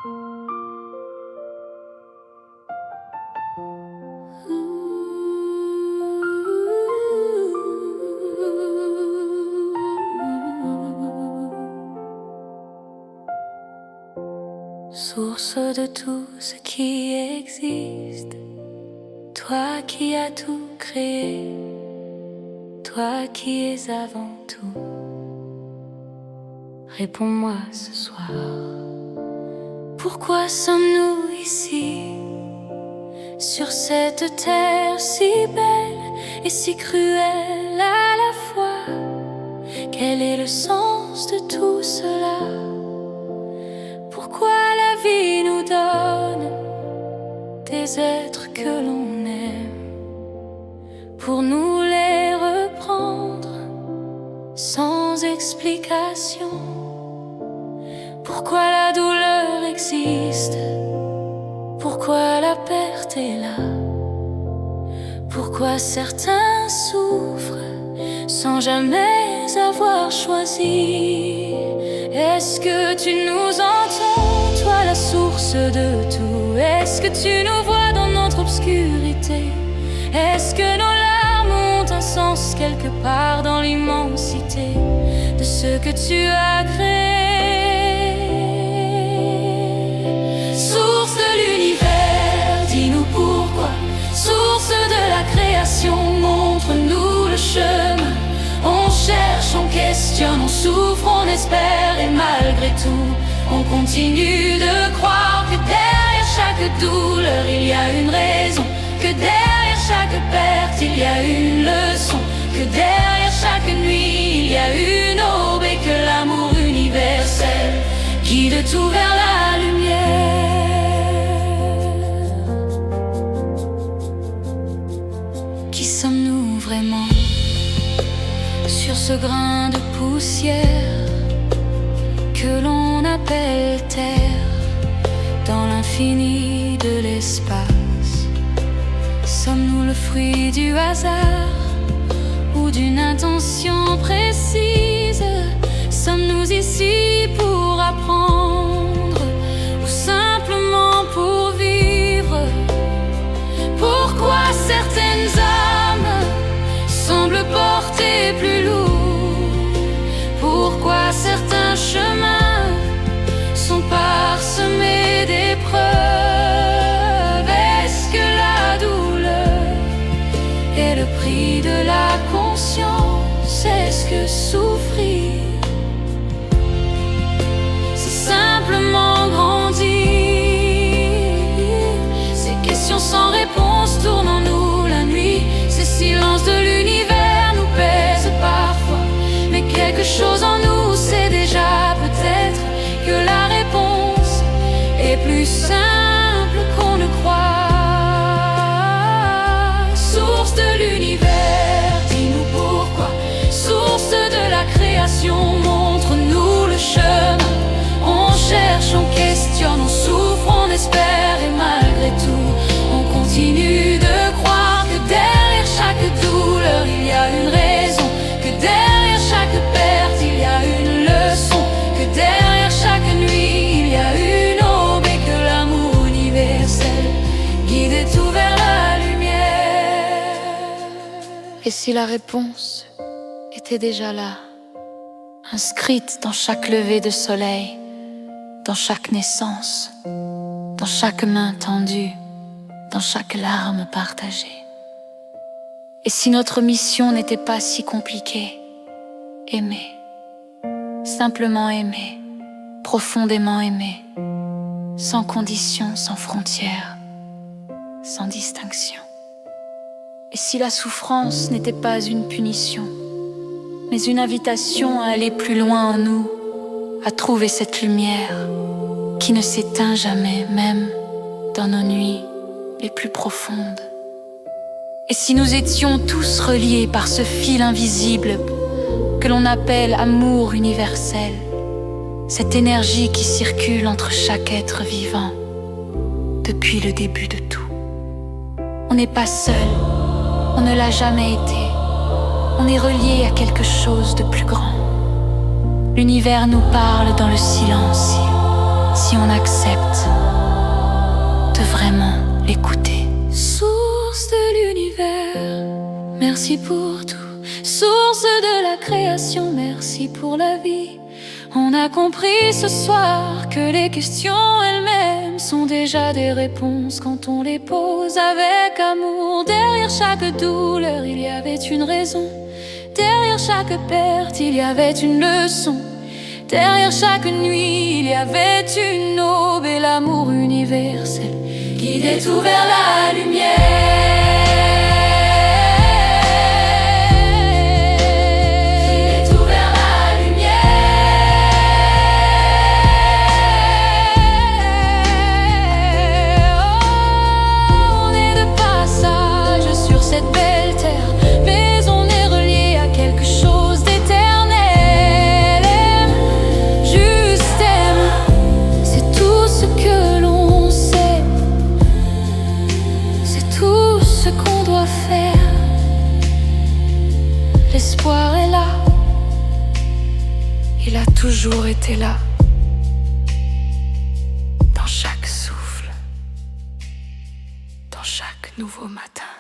Source de tout ce qui existe, toi qui as tout créé, toi qui es avant tout, réponds-moi ce soir. Pourquoi sommes-nous ici, sur cette terre si belle et si cruelle à la fois? Quel est le sens de tout cela? Pourquoi la vie nous donne des êtres que l'on aime, pour nous les reprendre sans explication? Pourquoi la douleur existe? Pourquoi la perte est là? Pourquoi certains souffrent sans jamais avoir choisi? Est-ce que tu nous entends, toi la source de tout? Est-ce que tu nous vois dans notre obscurité? Est-ce que nos larmes ont un sens quelque part dans l'immensité de ce que tu as créé? Source de l'univers, dis-nous pourquoi. Source de la création, montre-nous le chemin. On cherche, on questionne, on souffre, on espère, et malgré tout, on continue de croire que derrière chaque douleur, il y a une raison, que derrière chaque perte, il y a une leçon, que derrière chaque nuit, il y a une aube, et que l'amour universel guide tout vers la lumière. Qui sommes-nous vraiment sur ce grain de poussière que l'on appelle terre, dans l'infini de l'espace? Sommes-nous le fruit du hasard ou d'une intention précise? Sommes-nous ici pour apprendre ou simplement pour vivre? Pourquoi certaines âmes semblent porter plus lourd? Pourquoi certains chemins sont parsemés d'épreuves? Est-ce que la douleur est le prix de la conscience? Est-ce que souffrir, c'est simplement grandir? Ces questions sans réponse tournent en nous la nuit. Ces silences de l'univers nous pèsent parfois, mais quelque chose en nous sait déjà peut-être que la réponse est plus simple qu'on ne croit. Source de l'univers, dis-nous pourquoi. Source de la création, montre-nous le chemin. On cherche, on questionne, on souffre, on espère, et malgré tout, on continue de croire que derrière chaque douleur, il y a une raison, que derrière chaque perte, il y a une leçon, que derrière chaque nuit, il y a une aube, et que l'amour universel guide tout vers la lumière. Et si la réponse était déjà là, inscrite dans chaque lever de soleil, dans chaque naissance, dans chaque main tendue, dans chaque larme partagée? Et si notre mission n'était pas si compliquée? Aimer, simplement aimer, profondément aimer, sans condition, sans frontières, sans distinction. Et si la souffrance n'était pas une punition, mais une invitation à aller plus loin en nous, à trouver cette lumière qui ne s'éteint jamais, même dans nos nuits les plus profondes? Et si nous étions tous reliés par ce fil invisible que l'on appelle amour universel, cette énergie qui circule entre chaque être vivant depuis le début de tout? On n'est pas seul, on ne l'a jamais été. On est relié à quelque chose de plus grand. L'univers nous parle dans le silence, si on accepte de vraiment l'écouter. Source de l'univers, merci pour tout. Source de la création, merci pour la vie. On a compris ce soir que les questions elles-mêmes sont déjà des réponses quand on les pose avec amour. Derrière chaque douleur, il y avait une raison. Derrière chaque perte, il y avait une leçon. Derrière chaque nuit, il y avait une aube et l'amour universel guidait tout vers la lumière. L'espoir est là, il a toujours été là, dans chaque souffle, dans chaque nouveau matin.